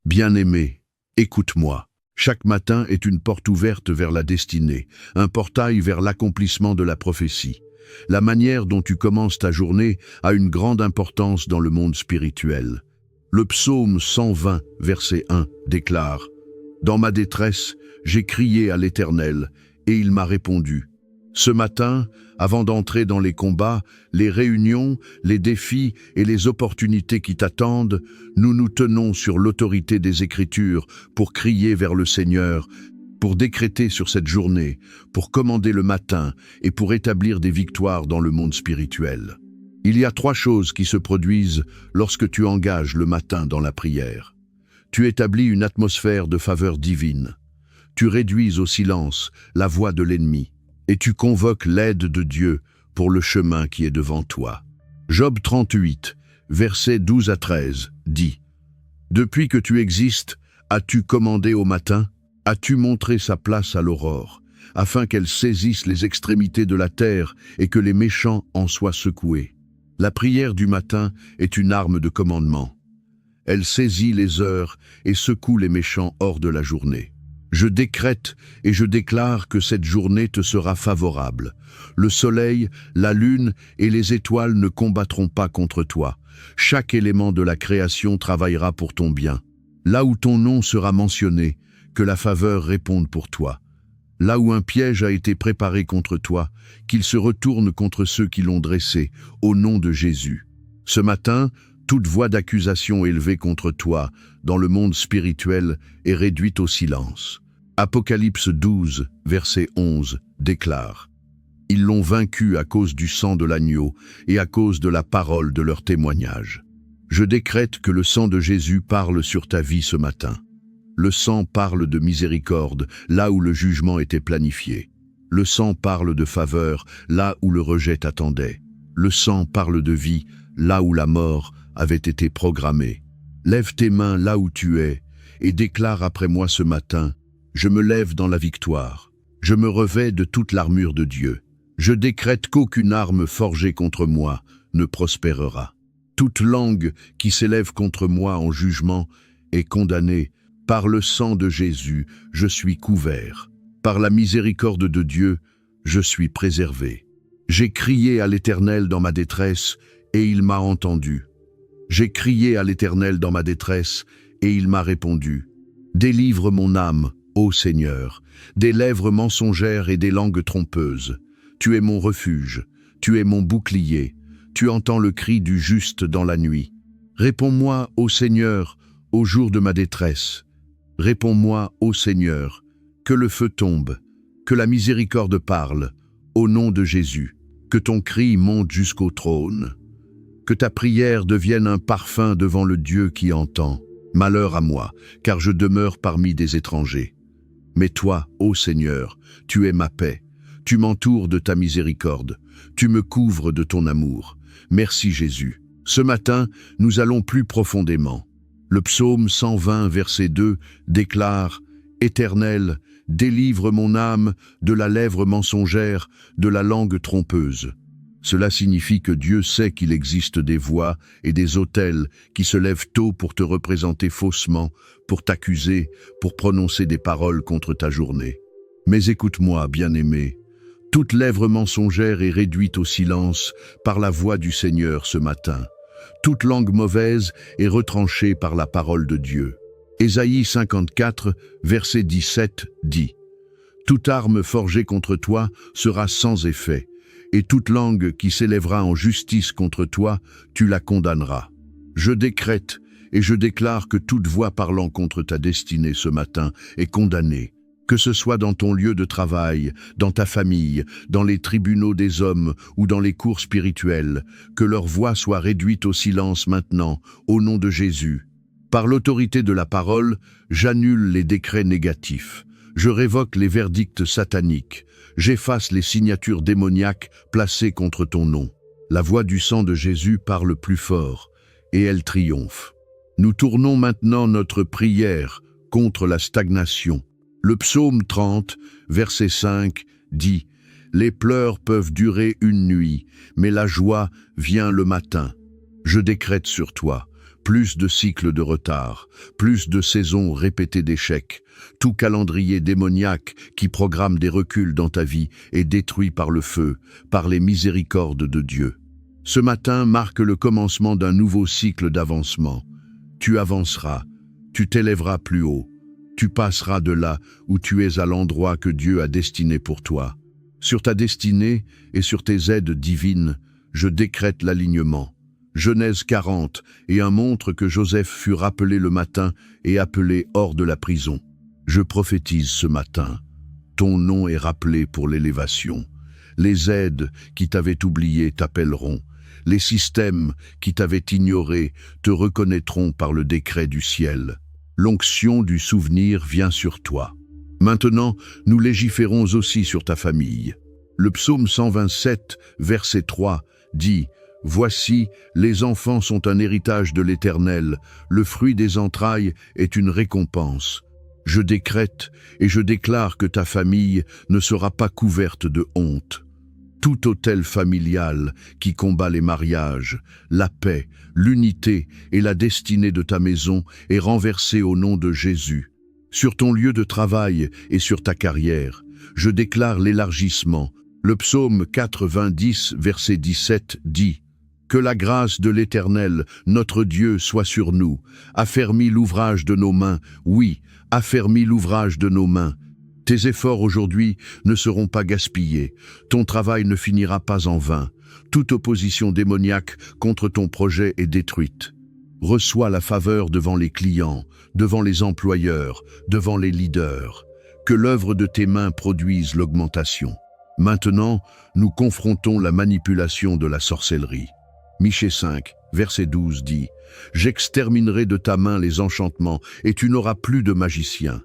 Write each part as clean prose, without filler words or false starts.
Bien-aimé, écoute-moi. Chaque matin est une porte ouverte vers la destinée, un portail vers l'accomplissement de la prophétie. La manière dont tu commences ta journée a une grande importance dans le monde spirituel. Le psaume 120, verset 1, déclare « Dans ma détresse, j'ai crié à l'Éternel, et il m'a répondu. » Ce matin, avant d'entrer dans les combats, les réunions, les défis et les opportunités qui t'attendent, nous nous tenons sur l'autorité des Écritures pour crier vers le Seigneur, pour décréter sur cette journée, pour commander le matin et pour établir des victoires dans le monde spirituel. Il y a 3 choses qui se produisent lorsque tu engages le matin dans la prière. Tu établis une atmosphère de faveur divine. Tu réduis au silence la voix de l'ennemi. Et tu convoques l'aide de Dieu pour le chemin qui est devant toi. Job 38, versets 12 à 13, dit « Depuis que tu existes, as-tu commandé au matin? As-tu montré sa place à l'aurore, afin qu'elle saisisse les extrémités de la terre et que les méchants en soient secoués? » La prière du matin est une arme de commandement. Elle saisit les heures et secoue les méchants hors de la journée. Je décrète et je déclare que cette journée te sera favorable. Le soleil, la lune et les étoiles ne combattront pas contre toi. Chaque élément de la création travaillera pour ton bien. Là où ton nom sera mentionné, que la faveur réponde pour toi. Là où un piège a été préparé contre toi, qu'il se retourne contre ceux qui l'ont dressé, au nom de Jésus. Ce matin, toute voix d'accusation élevée contre toi, dans le monde spirituel, est réduite au silence. Apocalypse 12, verset 11, déclare « Ils l'ont vaincu à cause du sang de l'agneau et à cause de la parole de leur témoignage. » Je décrète que le sang de Jésus parle sur ta vie ce matin. Le sang parle de miséricorde, là où le jugement était planifié. Le sang parle de faveur, là où le rejet t'attendait. Le sang parle de vie, là où la mort avait été programmée. Lève tes mains là où tu es et déclare après moi ce matin: je me lève dans la victoire. Je me revêts de toute l'armure de Dieu. Je décrète qu'aucune arme forgée contre moi ne prospérera. Toute langue qui s'élève contre moi en jugement est condamnée. Par le sang de Jésus, je suis couvert. Par la miséricorde de Dieu, je suis préservé. J'ai crié à l'Éternel dans ma détresse, et il m'a entendu. J'ai crié à l'Éternel dans ma détresse, et il m'a répondu. Délivre mon âme, ô Seigneur, des lèvres mensongères et des langues trompeuses. Tu es mon refuge, tu es mon bouclier, tu entends le cri du juste dans la nuit. Réponds-moi, ô Seigneur, au jour de ma détresse. Réponds-moi, ô Seigneur, que le feu tombe, que la miséricorde parle, au nom de Jésus, que ton cri monte jusqu'au trône, que ta prière devienne un parfum devant le Dieu qui entend. Malheur à moi, car je demeure parmi des étrangers. Mais toi, ô Seigneur, tu es ma paix, tu m'entoures de ta miséricorde, tu me couvres de ton amour. Merci Jésus. Ce matin, nous allons plus profondément. Le psaume 120, verset 2, déclare « Éternel, délivre mon âme de la lèvre mensongère, de la langue trompeuse. » Cela signifie que Dieu sait qu'il existe des voix et des autels qui se lèvent tôt pour te représenter faussement, pour t'accuser, pour prononcer des paroles contre ta journée. Mais écoute-moi, bien-aimé, toute lèvre mensongère est réduite au silence par la voix du Seigneur ce matin. Toute langue mauvaise est retranchée par la parole de Dieu. Ésaïe 54, verset 17 dit « Toute arme forgée contre toi sera sans effet. Et toute langue qui s'élèvera en justice contre toi, tu la condamneras. » Je décrète et je déclare que toute voix parlant contre ta destinée ce matin est condamnée, que ce soit dans ton lieu de travail, dans ta famille, dans les tribunaux des hommes ou dans les cours spirituels, que leur voix soit réduite au silence maintenant, au nom de Jésus. Par l'autorité de la parole, j'annule les décrets négatifs. Je révoque les verdicts sataniques. J'efface les signatures démoniaques placées contre ton nom. La voix du sang de Jésus parle plus fort, et elle triomphe. Nous tournons maintenant notre prière contre la stagnation. Le psaume 30, verset 5, dit « Les pleurs peuvent durer une nuit, mais la joie vient le matin. » Je décrète sur toi, plus de cycles de retard, plus de saisons répétées d'échecs. Tout calendrier démoniaque qui programme des reculs dans ta vie est détruit par le feu, par les miséricordes de Dieu. Ce matin marque le commencement d'un nouveau cycle d'avancement. Tu avanceras, tu t'élèveras plus haut, tu passeras de là où tu es à l'endroit que Dieu a destiné pour toi. Sur ta destinée et sur tes aides divines, je décrète l'alignement. Genèse 40, et un montre que Joseph fut rappelé le matin et appelé hors de la prison. Je prophétise ce matin. Ton nom est rappelé pour l'élévation. Les aides qui t'avaient oublié t'appelleront. Les systèmes qui t'avaient ignoré te reconnaîtront par le décret du ciel. L'onction du souvenir vient sur toi. Maintenant, nous légiférons aussi sur ta famille. Le psaume 127, verset 3, dit « Voici, les enfants sont un héritage de l'Éternel, le fruit des entrailles est une récompense. Je décrète et je déclare que ta famille ne sera pas couverte de honte. Tout autel familial qui combat les mariages, la paix, l'unité et la destinée de ta maison est renversé au nom de Jésus. Sur ton lieu de travail et sur ta carrière, je déclare l'élargissement. Le psaume 90, verset 17 dit « Que la grâce de l'Éternel, notre Dieu, soit sur nous. Affermis l'ouvrage de nos mains, oui, affermis l'ouvrage de nos mains. Tes efforts aujourd'hui ne seront pas gaspillés. Ton travail ne finira pas en vain. Toute opposition démoniaque contre ton projet est détruite. Reçois la faveur devant les clients, devant les employeurs, devant les leaders. Que l'œuvre de tes mains produise l'augmentation. Maintenant, nous confrontons la manipulation de la sorcellerie. Michée 5, verset 12 dit « J'exterminerai de ta main les enchantements et tu n'auras plus de magiciens. »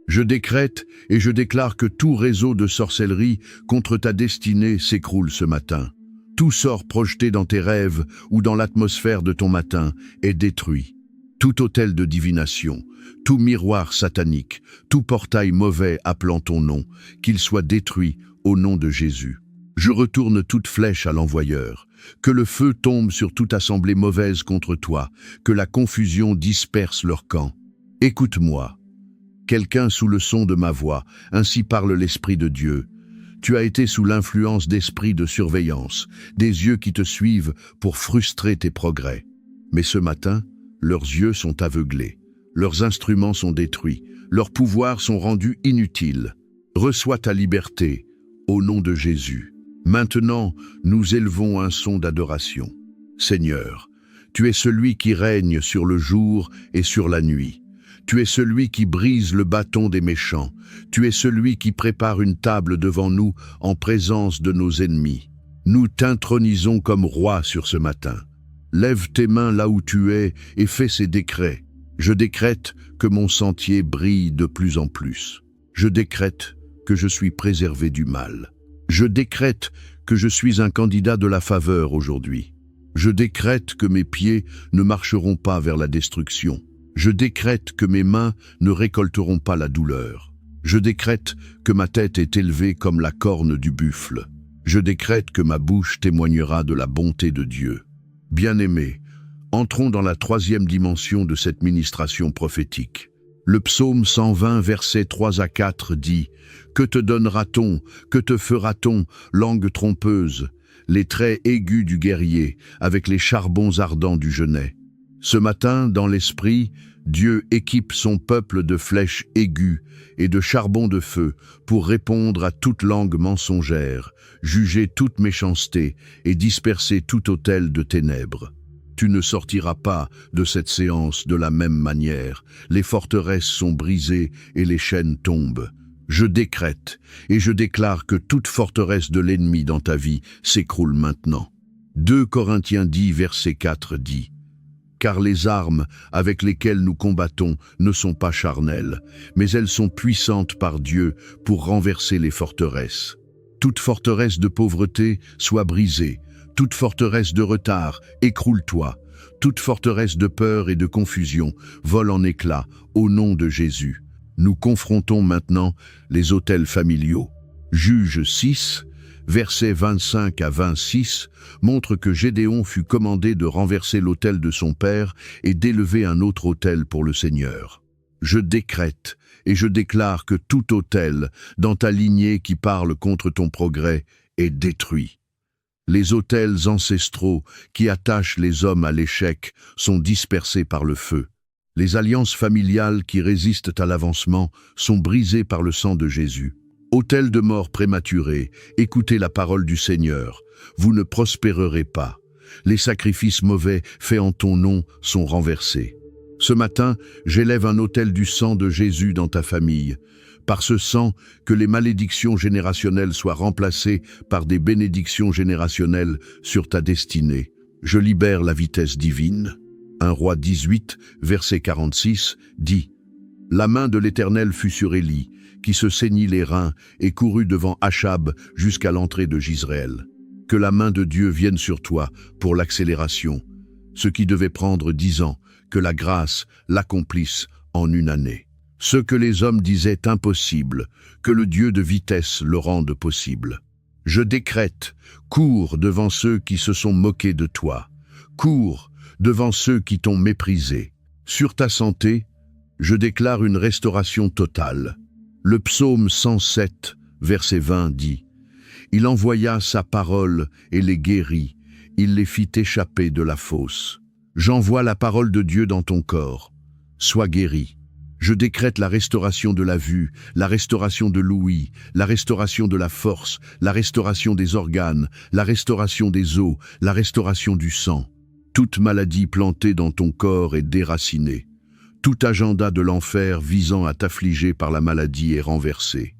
Je décrète et je déclare que tout réseau de sorcellerie contre ta destinée s'écroule ce matin. Tout sort projeté dans tes rêves ou dans l'atmosphère de ton matin est détruit. Tout autel de divination, tout miroir satanique, tout portail mauvais appelant ton nom, qu'il soit détruit au nom de Jésus. Je retourne toute flèche à l'envoyeur. Que le feu tombe sur toute assemblée mauvaise contre toi, que la confusion disperse leur camp. Écoute-moi. Quelqu'un sous le son de ma voix, ainsi parle l'Esprit de Dieu. Tu as été sous l'influence d'esprits de surveillance, des yeux qui te suivent pour frustrer tes progrès. Mais ce matin, leurs yeux sont aveuglés, leurs instruments sont détruits, leurs pouvoirs sont rendus inutiles. Reçois ta liberté, au nom de Jésus. Maintenant, nous élevons un son d'adoration. Seigneur, tu es celui qui règne sur le jour et sur la nuit. Tu es celui qui brise le bâton des méchants. Tu es celui qui prépare une table devant nous en présence de nos ennemis. Nous t'intronisons comme roi sur ce matin. Lève tes mains là où tu es et fais ces décrets. Je décrète que mon sentier brille de plus en plus. Je décrète que je suis préservé du mal. Je décrète que je suis un candidat de la faveur aujourd'hui. Je décrète que mes pieds ne marcheront pas vers la destruction. Je décrète que mes mains ne récolteront pas la douleur. Je décrète que ma tête est élevée comme la corne du buffle. Je décrète que ma bouche témoignera de la bonté de Dieu. Bien-aimés, entrons dans la troisième dimension de cette ministration prophétique. Le psaume 120, versets 3 à 4 dit « Que te donnera-t-on, que te fera-t-on, langue trompeuse, les traits aigus du guerrier, avec les charbons ardents du genet ?» Ce matin, dans l'esprit, Dieu équipe son peuple de flèches aiguës et de charbons de feu pour répondre à toute langue mensongère, juger toute méchanceté et disperser tout autel de ténèbres. Tu ne sortiras pas de cette séance de la même manière. Les forteresses sont brisées et les chaînes tombent. Je décrète et je déclare que toute forteresse de l'ennemi dans ta vie s'écroule maintenant. 2 Corinthiens 10, verset 4 dit « Car les armes avec lesquelles nous combattons ne sont pas charnelles, mais elles sont puissantes par Dieu pour renverser les forteresses. Toute forteresse de pauvreté soit brisée. Toute forteresse de retard, écroule-toi. Toute forteresse de peur et de confusion vole en éclats au nom de Jésus. Nous confrontons maintenant les autels familiaux. Juge 6, versets 25 à 26, montre que Gédéon fut commandé de renverser l'autel de son père et d'élever un autre autel pour le Seigneur. Je décrète et je déclare que tout autel dans ta lignée qui parle contre ton progrès est détruit. Les autels ancestraux qui attachent les hommes à l'échec sont dispersés par le feu. Les alliances familiales qui résistent à l'avancement sont brisées par le sang de Jésus. Autel de mort prématurée, écoutez la parole du Seigneur. Vous ne prospérerez pas. Les sacrifices mauvais faits en ton nom sont renversés. Ce matin, j'élève un autel du sang de Jésus dans ta famille. Par ce sang, que les malédictions générationnelles soient remplacées par des bénédictions générationnelles sur ta destinée. Je libère la vitesse divine. 1 Roi 18, verset 46, dit « La main de l'Éternel fut sur Élie, qui se saignit les reins et courut devant Achab jusqu'à l'entrée de Jizréel. Que la main de Dieu vienne sur toi pour l'accélération. Ce qui devait prendre 10 ans, que la grâce l'accomplisse en 1 année. Ce que les hommes disaient impossible, que le Dieu de vitesse le rende possible. Je décrète, cours devant ceux qui se sont moqués de toi. Cours devant ceux qui t'ont méprisé. Sur ta santé, je déclare une restauration totale. Le psaume 107, verset 20 dit « Il envoya sa parole et les guérit, il les fit échapper de la fosse. J'envoie la parole de Dieu dans ton corps. Sois guéri. Je décrète la restauration de la vue, la restauration de l'ouïe, la restauration de la force, la restauration des organes, la restauration des os, la restauration du sang. Toute maladie plantée dans ton corps est déracinée. Tout agenda de l'enfer visant à t'affliger par la maladie est renversé.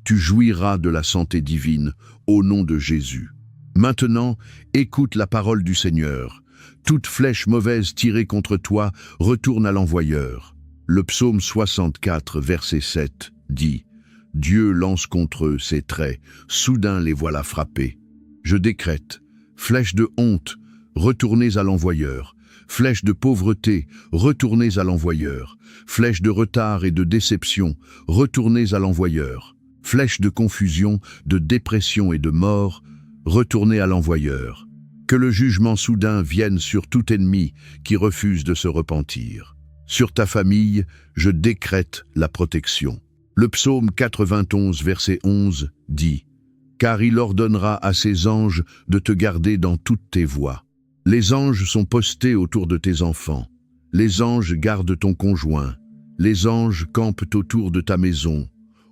Tu jouiras de la santé divine au nom de Jésus. Maintenant, écoute la parole du Seigneur. Toute flèche mauvaise tirée contre toi retourne à l'envoyeur. Le psaume 64, verset 7, dit « Dieu lance contre eux ses traits, soudain les voilà frappés. Je décrète, flèche de honte, retournez à l'envoyeur. Flèche de pauvreté, retournez à l'envoyeur. Flèche de retard et de déception, retournez à l'envoyeur. Flèche de confusion, de dépression et de mort, retournez à l'envoyeur. Que le jugement soudain vienne sur tout ennemi qui refuse de se repentir. Sur ta famille, je décrète la protection. Le psaume 91, verset 11, dit « Car il ordonnera à ses anges de te garder dans toutes tes voies. » Les anges sont postés autour de tes enfants. Les anges gardent ton conjoint. Les anges campent autour de ta maison.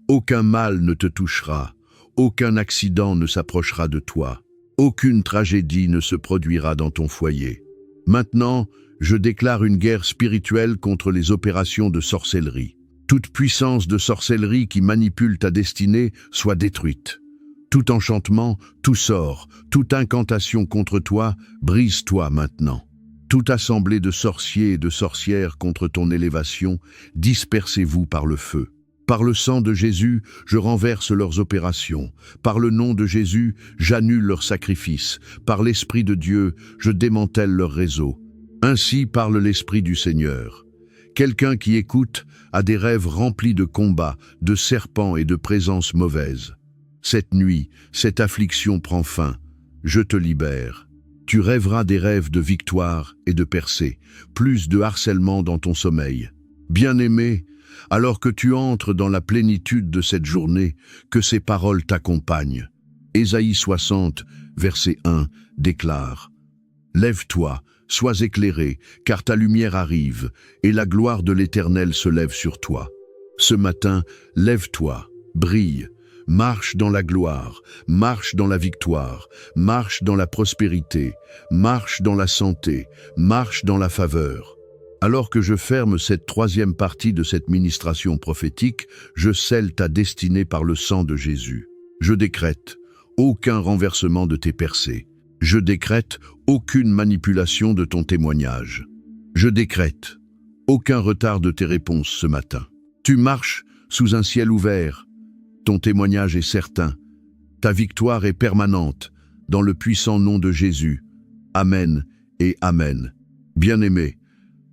Aucun mal ne te touchera. Aucun accident ne s'approchera de toi. Aucune tragédie ne se produira dans ton foyer. Maintenant, je déclare une guerre spirituelle contre les opérations de sorcellerie. Toute puissance de sorcellerie qui manipule ta destinée soit détruite. Tout enchantement, tout sort, toute incantation contre toi, brise-toi maintenant. Toute assemblée de sorciers et de sorcières contre ton élévation, dispersez-vous par le feu. Par le sang de Jésus, je renverse leurs opérations. Par le nom de Jésus, j'annule leurs sacrifices. Par l'Esprit de Dieu, je démantèle leur réseau. Ainsi parle l'Esprit du Seigneur. Quelqu'un qui écoute a des rêves remplis de combats, de serpents et de présences mauvaises. Cette nuit, cette affliction prend fin. Je te libère. Tu rêveras des rêves de victoire et de percée, plus de harcèlement dans ton sommeil. Bien-aimé, alors que tu entres dans la plénitude de cette journée, que ces paroles t'accompagnent. Ésaïe 60, verset 1, déclare « Lève-toi, sois éclairé, car ta lumière arrive, et la gloire de l'Éternel se lève sur toi. Ce matin, lève-toi, brille, marche dans la gloire, marche dans la victoire, marche dans la prospérité, marche dans la santé, marche dans la faveur. » Alors que je ferme cette troisième partie de cette ministration prophétique, je scelle ta destinée par le sang de Jésus. Je décrète aucun renversement de tes percées. Je décrète aucune manipulation de ton témoignage. Je décrète aucun retard de tes réponses ce matin. Tu marches sous un ciel ouvert. Ton témoignage est certain. Ta victoire est permanente dans le puissant nom de Jésus. Amen et Amen. Bien-aimé,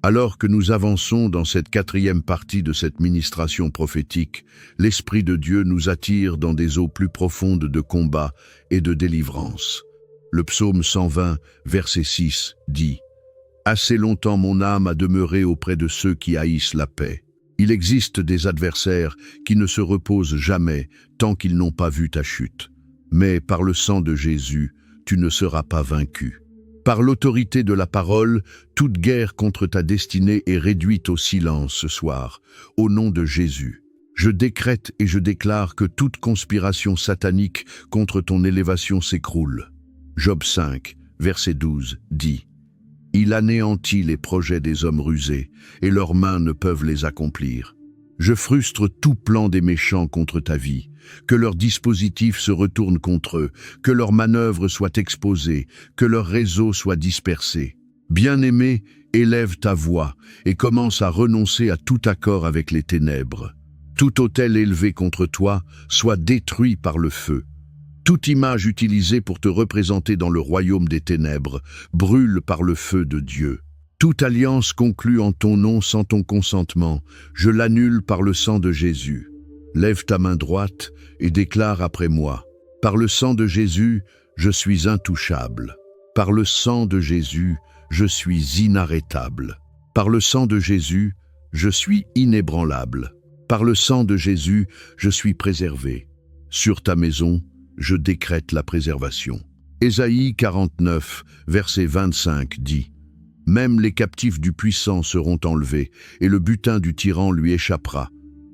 Alors que nous avançons dans cette quatrième partie de cette ministration prophétique, l'Esprit de Dieu nous attire dans des eaux plus profondes de combat et de délivrance. Le psaume 120, verset 6, dit « Assez longtemps mon âme a demeuré auprès de ceux qui haïssent la paix. Il existe des adversaires qui ne se reposent jamais tant qu'ils n'ont pas vu ta chute. Mais par le sang de Jésus, tu ne seras pas vaincu. » Par l'autorité de la parole, toute guerre contre ta destinée est réduite au silence ce soir, au nom de Jésus. Je décrète et je déclare que toute conspiration satanique contre ton élévation s'écroule. Job 5, verset 12, dit « Il anéantit les projets des hommes rusés, et leurs mains ne peuvent les accomplir. Je frustre tout plan des méchants contre ta vie, que leurs dispositifs se retournent contre eux, que leurs manœuvres soient exposées, que leurs réseaux soient dispersés. Bien-aimé, élève ta voix et commence à renoncer à tout accord avec les ténèbres. Tout autel élevé contre toi soit détruit par le feu. Toute image utilisée pour te représenter dans le royaume des ténèbres brûle par le feu de Dieu. Toute alliance conclue en ton nom sans ton consentement, je l'annule par le sang de Jésus. Lève ta main droite et déclare après moi. Par le sang de Jésus, je suis intouchable. Par le sang de Jésus, je suis inarrêtable. Par le sang de Jésus, je suis inébranlable. Par le sang de Jésus, je suis préservé. Sur ta maison, je décrète la préservation. Ésaïe 49, verset 25 dit « Même les captifs du puissant seront enlevés, et le butin du tyran lui échappera.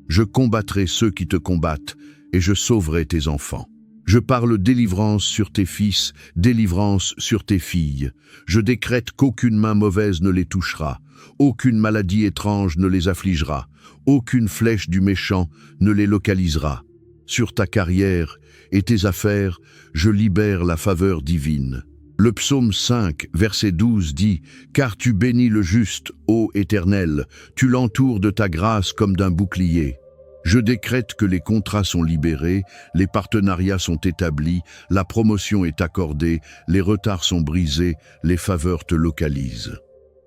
Je combattrai ceux qui te combattent, et je sauverai tes enfants. Je parle délivrance sur tes fils, délivrance sur tes filles. Je décrète qu'aucune main mauvaise ne les touchera, aucune maladie étrange ne les affligera, aucune flèche du méchant ne les localisera. Sur ta carrière et tes affaires, je libère la faveur divine. » Le psaume 5, verset 12 dit « Car tu bénis le juste, ô Éternel, tu l'entoures de ta grâce comme d'un bouclier. » Je décrète que les contrats sont libérés, les partenariats sont établis, la promotion est accordée, les retards sont brisés, les faveurs te localisent.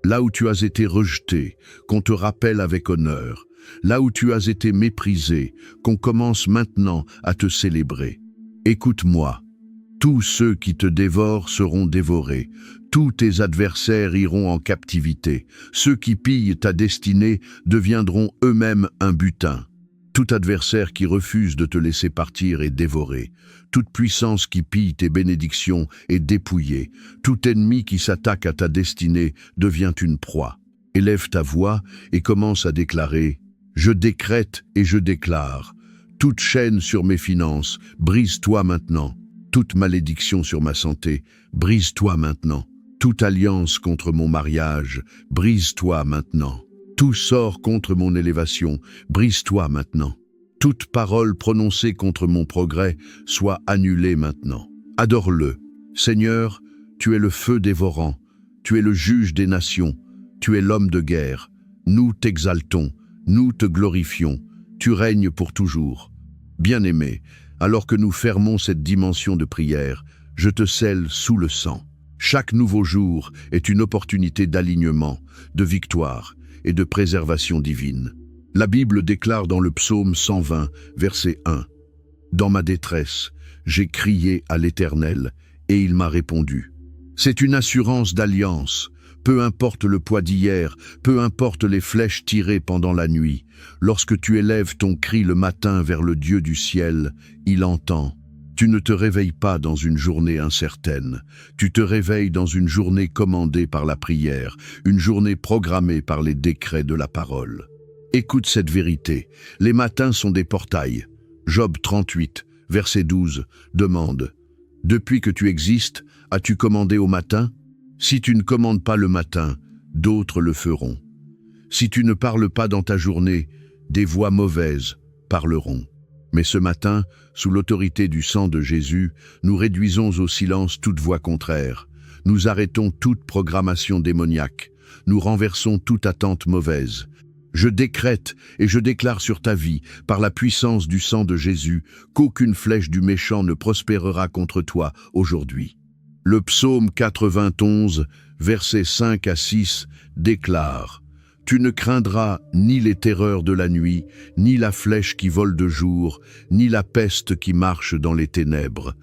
Là où tu as été rejeté, qu'on te rappelle avec honneur. Là où tu as été méprisé, qu'on commence maintenant à te célébrer. Écoute-moi. Tous ceux qui te dévorent seront dévorés. Tous tes adversaires iront en captivité. Ceux qui pillent ta destinée deviendront eux-mêmes un butin. Tout adversaire qui refuse de te laisser partir est dévoré. Toute puissance qui pille tes bénédictions est dépouillée. Tout ennemi qui s'attaque à ta destinée devient une proie. Élève ta voix et commence à déclarer « Je décrète et je déclare. Toute chaîne sur mes finances, brise-toi maintenant. Toute malédiction sur ma santé, brise-toi maintenant. Toute alliance contre mon mariage, brise-toi maintenant. Tout sort contre mon élévation, brise-toi maintenant. Toute parole prononcée contre mon progrès, soit annulée maintenant. Adore-le. Seigneur, tu es le feu dévorant, tu es le juge des nations, tu es l'homme de guerre. Nous t'exaltons, nous te glorifions, tu règnes pour toujours. Bien-aimé, alors que nous fermons cette dimension de prière, je te scelle sous le sang. Chaque nouveau jour est une opportunité d'alignement, de victoire et de préservation divine. La Bible déclare dans le psaume 120, verset 1, « Dans ma détresse, j'ai crié à l'Éternel et il m'a répondu. » C'est une assurance d'alliance. Peu importe le poids d'hier, peu importe les flèches tirées pendant la nuit, lorsque tu élèves ton cri le matin vers le Dieu du ciel, il entend. Tu ne te réveilles pas dans une journée incertaine, tu te réveilles dans une journée commandée par la prière, une journée programmée par les décrets de la parole. Écoute cette vérité, les matins sont des portails. Job 38, verset 12, demande « Depuis que tu existes, as-tu commandé au matin ? Si tu ne commandes pas le matin, d'autres le feront. Si tu ne parles pas dans ta journée, des voix mauvaises parleront. » Mais ce matin, sous l'autorité du sang de Jésus, nous réduisons au silence toute voix contraire. Nous arrêtons toute programmation démoniaque. Nous renversons toute attente mauvaise. Je décrète et je déclare sur ta vie, par la puissance du sang de Jésus, qu'aucune flèche du méchant ne prospérera contre toi aujourd'hui. Le psaume 91, versets 5 à 6, déclare Tu ne craindras ni les terreurs de la nuit, ni la flèche qui vole de jour, ni la peste qui marche dans les ténèbres,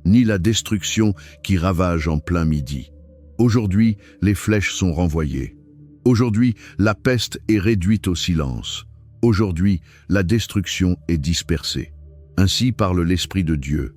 ni la destruction qui ravage en plein midi. Aujourd'hui, les flèches sont renvoyées. Aujourd'hui, la peste est réduite au silence. Aujourd'hui, la destruction est dispersée. Ainsi parle l'Esprit de Dieu.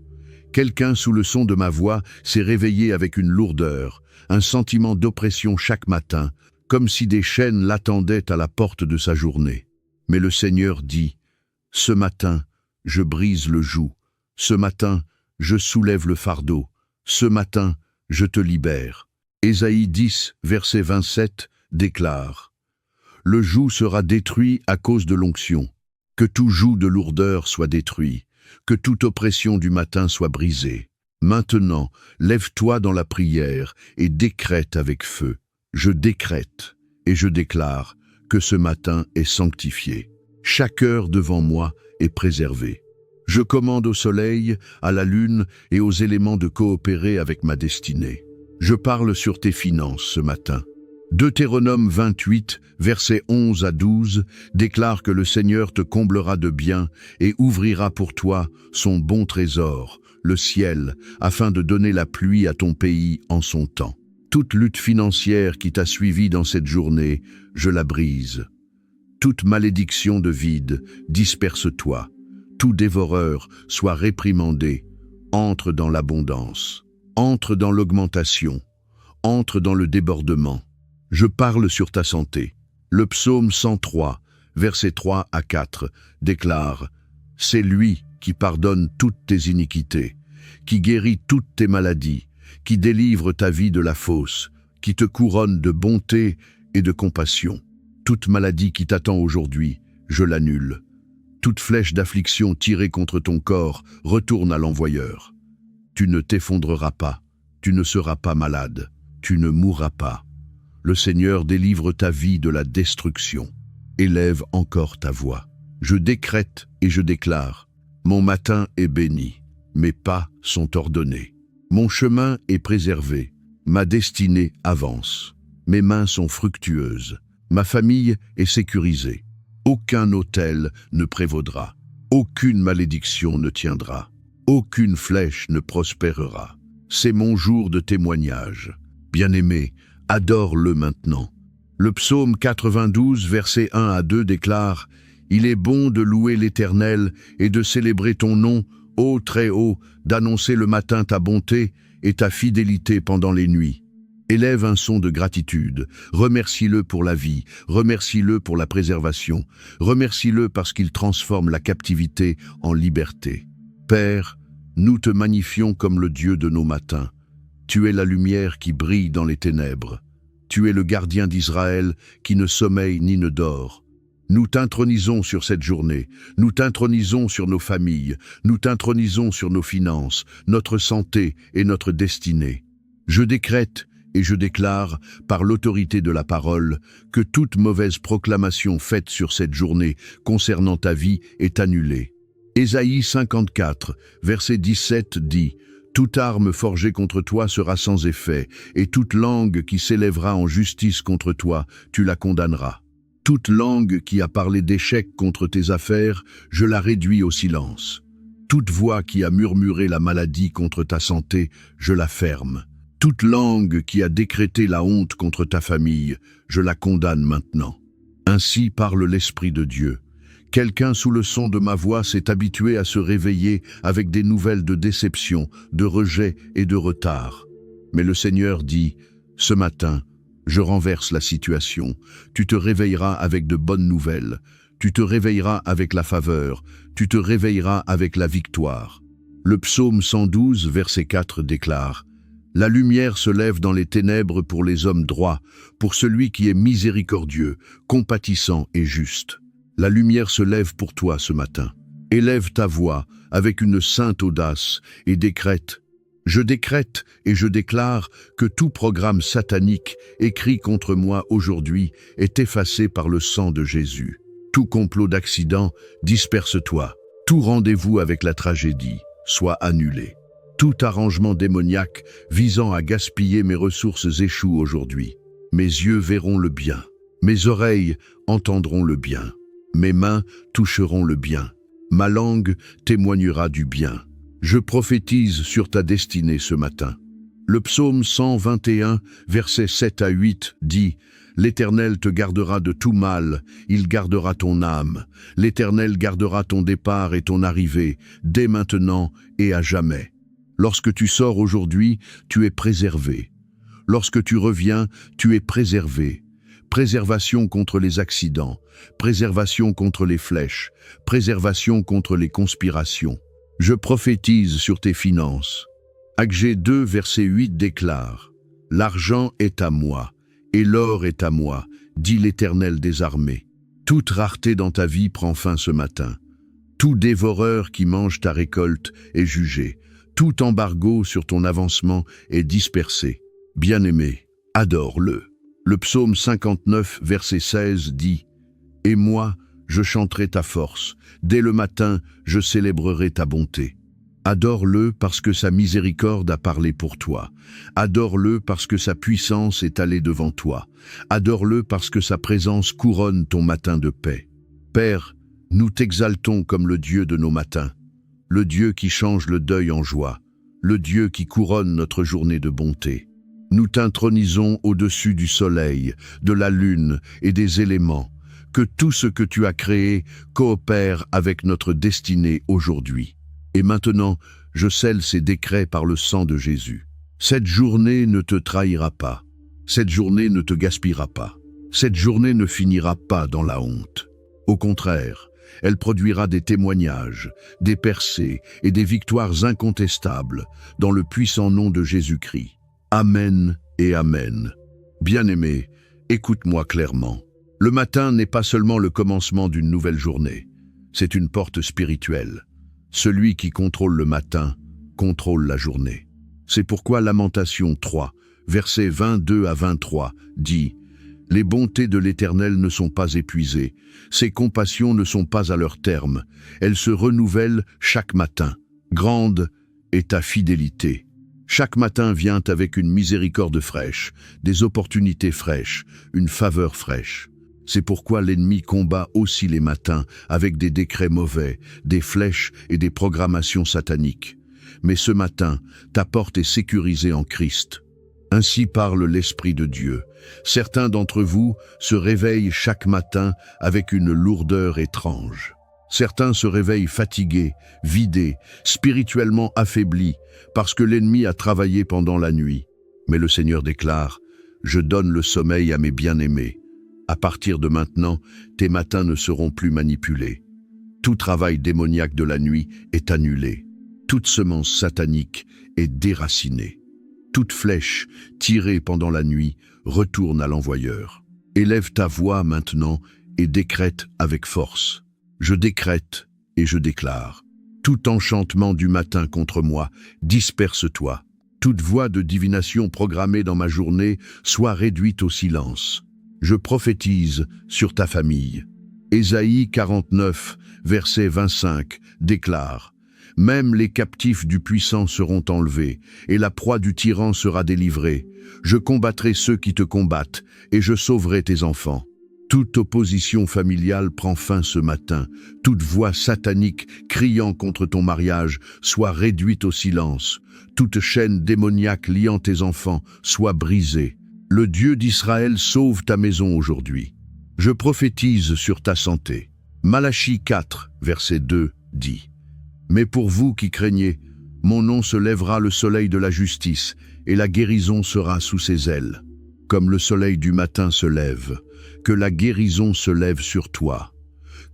Quelqu'un sous le son de ma voix s'est réveillé avec une lourdeur, un sentiment d'oppression chaque matin, comme si des chaînes l'attendaient à la porte de sa journée. Mais le Seigneur dit, « Ce matin, je brise le joug. Ce matin, je soulève le fardeau. Ce matin, je te libère. » Ésaïe 10, verset 27, déclare, « Le joug sera détruit à cause de l'onction. Que tout joug de lourdeur soit détruit. Que toute oppression du matin soit brisée. Maintenant, lève-toi dans la prière et décrète avec feu. Je décrète et je déclare que ce matin est sanctifié. Chaque heure devant moi est préservée. Je commande au soleil, à la lune et aux éléments de coopérer avec ma destinée. Je parle sur tes finances ce matin. Deutéronome 28, versets 11 à 12, déclare que le Seigneur te comblera de biens et ouvrira pour toi son bon trésor, le ciel, afin de donner la pluie à ton pays en son temps. Toute lutte financière qui t'a suivi dans cette journée, je la brise. Toute malédiction de vide, disperse-toi. Tout dévoreur soit réprimandé. Entre dans l'abondance. Entre dans l'augmentation. Entre dans le débordement. Je parle sur ta santé. Le psaume 103, versets 3 à 4, déclare « C'est lui qui pardonne toutes tes iniquités, qui guérit toutes tes maladies, qui délivre ta vie de la fosse, qui te couronne de bonté et de compassion. Toute maladie qui t'attend aujourd'hui, je l'annule. Toute flèche d'affliction tirée contre ton corps retourne à l'envoyeur. Tu ne t'effondreras pas, tu ne seras pas malade, tu ne mourras pas. Le Seigneur délivre ta vie de la destruction. Élève encore ta voix. Je décrète et je déclare. Mon matin est béni, mes pas sont ordonnés. Mon chemin est préservé, ma destinée avance. Mes mains sont fructueuses, ma famille est sécurisée. Aucun autel ne prévaudra, aucune malédiction ne tiendra, aucune flèche ne prospérera. C'est mon jour de témoignage. Bien-aimé, adore-le maintenant. Le psaume 92, versets 1 à 2 déclare « Il est bon de louer l'Éternel et de célébrer ton nom, ô Très-Haut, d'annoncer le matin ta bonté et ta fidélité pendant les nuits. Élève un son de gratitude, remercie-le pour la vie, remercie-le pour la préservation, remercie-le parce qu'il transforme la captivité en liberté. Père, nous te magnifions comme le Dieu de nos matins. Tu es la lumière qui brille dans les ténèbres. Tu es le gardien d'Israël qui ne sommeille ni ne dort. Nous t'intronisons sur cette journée, nous t'intronisons sur nos familles, nous t'intronisons sur nos finances, notre santé et notre destinée. Je décrète et je déclare, par l'autorité de la parole, que toute mauvaise proclamation faite sur cette journée concernant ta vie est annulée. Ésaïe 54, verset 17 dit « Toute arme forgée contre toi sera sans effet, et toute langue qui s'élèvera en justice contre toi, tu la condamneras. Toute langue qui a parlé d'échec contre tes affaires, je la réduis au silence. Toute voix qui a murmuré la maladie contre ta santé, je la ferme. Toute langue qui a décrété la honte contre ta famille, je la condamne maintenant. Ainsi parle l'Esprit de Dieu. Quelqu'un sous le son de ma voix s'est habitué à se réveiller avec des nouvelles de déception, de rejet et de retard. Mais le Seigneur dit, « Ce matin, je renverse la situation. Tu te réveilleras avec de bonnes nouvelles. Tu te réveilleras avec la faveur. Tu te réveilleras avec la victoire. » Le psaume 112, verset 4 déclare « La lumière se lève dans les ténèbres pour les hommes droits, pour celui qui est miséricordieux, compatissant et juste. » La lumière se lève pour toi ce matin. Élève ta voix avec une sainte audace et décrète. Je décrète et je déclare que tout programme satanique écrit contre moi aujourd'hui est effacé par le sang de Jésus. Tout complot d'accident, disperse-toi. Tout rendez-vous avec la tragédie, soit annulé. Tout arrangement démoniaque visant à gaspiller mes ressources échoue aujourd'hui. Mes yeux verront le bien. Mes oreilles entendront le bien. Mes mains toucheront le bien. Ma langue témoignera du bien. Je prophétise sur ta destinée ce matin. Le psaume 121, versets 7 à 8 dit « L'Éternel te gardera de tout mal, il gardera ton âme. L'Éternel gardera ton départ et ton arrivée, dès maintenant et à jamais. Lorsque tu sors aujourd'hui, tu es préservé. Lorsque tu reviens, tu es préservé. Préservation contre les accidents, préservation contre les flèches, préservation contre les conspirations. Je prophétise sur tes finances. » Agé 2, verset 8 déclare « L'argent est à moi, et l'or est à moi, dit l'Éternel des armées. Toute rareté dans ta vie prend fin ce matin. Tout dévoreur qui mange ta récolte est jugé. Tout embargo sur ton avancement est dispersé. Bien-aimé, adore-le. » Le psaume 59, verset 16 dit « Et moi, je chanterai ta force. Dès le matin, je célébrerai ta bonté. » Adore-le parce que sa miséricorde a parlé pour toi. Adore-le parce que sa puissance est allée devant toi. Adore-le parce que sa présence couronne ton matin de paix. Père, nous t'exaltons comme le Dieu de nos matins, le Dieu qui change le deuil en joie, le Dieu qui couronne notre journée de bonté. Nous t'intronisons au-dessus du soleil, de la lune et des éléments. Que tout ce que tu as créé coopère avec notre destinée aujourd'hui. Et maintenant, je scelle ces décrets par le sang de Jésus. Cette journée ne te trahira pas. Cette journée ne te gaspillera pas. Cette journée ne finira pas dans la honte. Au contraire, elle produira des témoignages, des percées et des victoires incontestables dans le puissant nom de Jésus-Christ. Amen et Amen. Bien-aimé, écoute-moi clairement. Le matin n'est pas seulement le commencement d'une nouvelle journée. C'est une porte spirituelle. Celui qui contrôle le matin contrôle la journée. C'est pourquoi Lamentation 3, versets 22 à 23, dit « Les bontés de l'Éternel ne sont pas épuisées, ses compassions ne sont pas à leur terme, elles se renouvellent chaque matin. Grande est ta fidélité. » Chaque matin vient avec une miséricorde fraîche, des opportunités fraîches, une faveur fraîche. C'est pourquoi l'ennemi combat aussi les matins avec des décrets mauvais, des flèches et des programmations sataniques. Mais ce matin, ta porte est sécurisée en Christ. Ainsi parle l'Esprit de Dieu. Certains d'entre vous se réveillent chaque matin avec une lourdeur étrange. Certains se réveillent fatigués, vidés, spirituellement affaiblis, parce que l'ennemi a travaillé pendant la nuit. Mais le Seigneur déclare « Je donne le sommeil à mes bien-aimés. » À partir de maintenant, tes matins ne seront plus manipulés. Tout travail démoniaque de la nuit est annulé. Toute semence satanique est déracinée. Toute flèche tirée pendant la nuit retourne à l'envoyeur. Élève ta voix maintenant et décrète avec force. Je décrète et je déclare. Tout enchantement du matin contre moi, disperse-toi. Toute voix de divination programmée dans ma journée soit réduite au silence. Je prophétise sur ta famille. Ésaïe 49, verset 25, déclare « Même les captifs du puissant seront enlevés, et la proie du tyran sera délivrée. Je combattrai ceux qui te combattent, et je sauverai tes enfants. » Toute opposition familiale prend fin ce matin. Toute voix satanique criant contre ton mariage soit réduite au silence. Toute chaîne démoniaque liant tes enfants soit brisée. Le Dieu d'Israël sauve ta maison aujourd'hui. Je prophétise sur ta santé. Malachie 4, verset 2 dit « Mais pour vous qui craignez, mon nom se lèvera le soleil de la justice, et la guérison sera sous ses ailes. Comme le soleil du matin se lève, que la guérison se lève sur toi.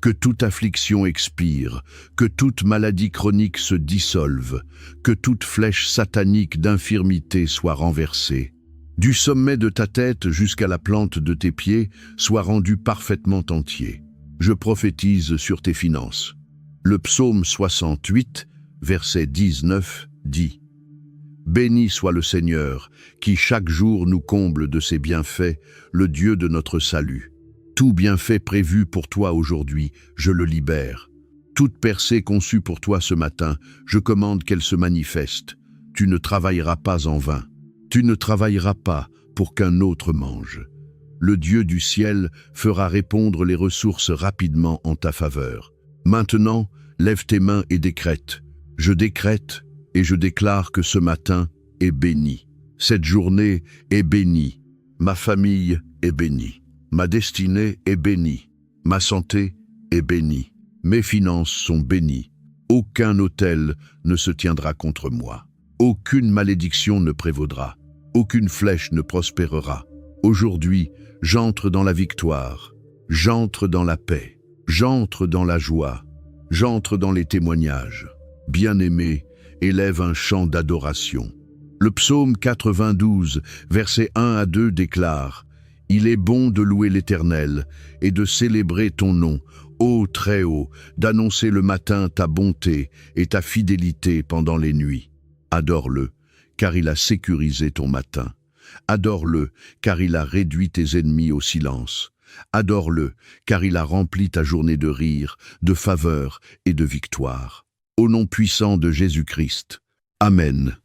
Que toute affliction expire, que toute maladie chronique se dissolve, que toute flèche satanique d'infirmité soit renversée. Du sommet de ta tête jusqu'à la plante de tes pieds, sois rendu parfaitement entier. Je prophétise sur tes finances. » Le psaume 68, verset 19, dit « Béni soit le Seigneur, qui chaque jour nous comble de ses bienfaits, le Dieu de notre salut. Tout bienfait prévu pour toi aujourd'hui, je le libère. Toute percée conçue pour toi ce matin, je commande qu'elle se manifeste. Tu ne travailleras pas en vain. Tu ne travailleras pas pour qu'un autre mange. Le Dieu du ciel fera répondre les ressources rapidement en ta faveur. Maintenant, lève tes mains et décrète. Je décrète et je déclare que ce matin est béni. Cette journée est bénie. Ma famille est bénie. Ma destinée est bénie. Ma santé est bénie. Mes finances sont bénies. Aucun autel ne se tiendra contre moi. Aucune malédiction ne prévaudra. Aucune flèche ne prospérera. Aujourd'hui, j'entre dans la victoire. J'entre dans la paix. J'entre dans la joie. J'entre dans les témoignages. Bien-aimé, élève un chant d'adoration. Le psaume 92, versets 1 à 2 déclare « Il est bon de louer l'Éternel et de célébrer ton nom, ô Très-Haut, d'annoncer le matin ta bonté et ta fidélité pendant les nuits. Adore-le, car il a sécurisé ton matin. Adore-le, car il a réduit tes ennemis au silence. Adore-le, car il a rempli ta journée de rire, de faveur et de victoire. Au nom puissant de Jésus-Christ. Amen.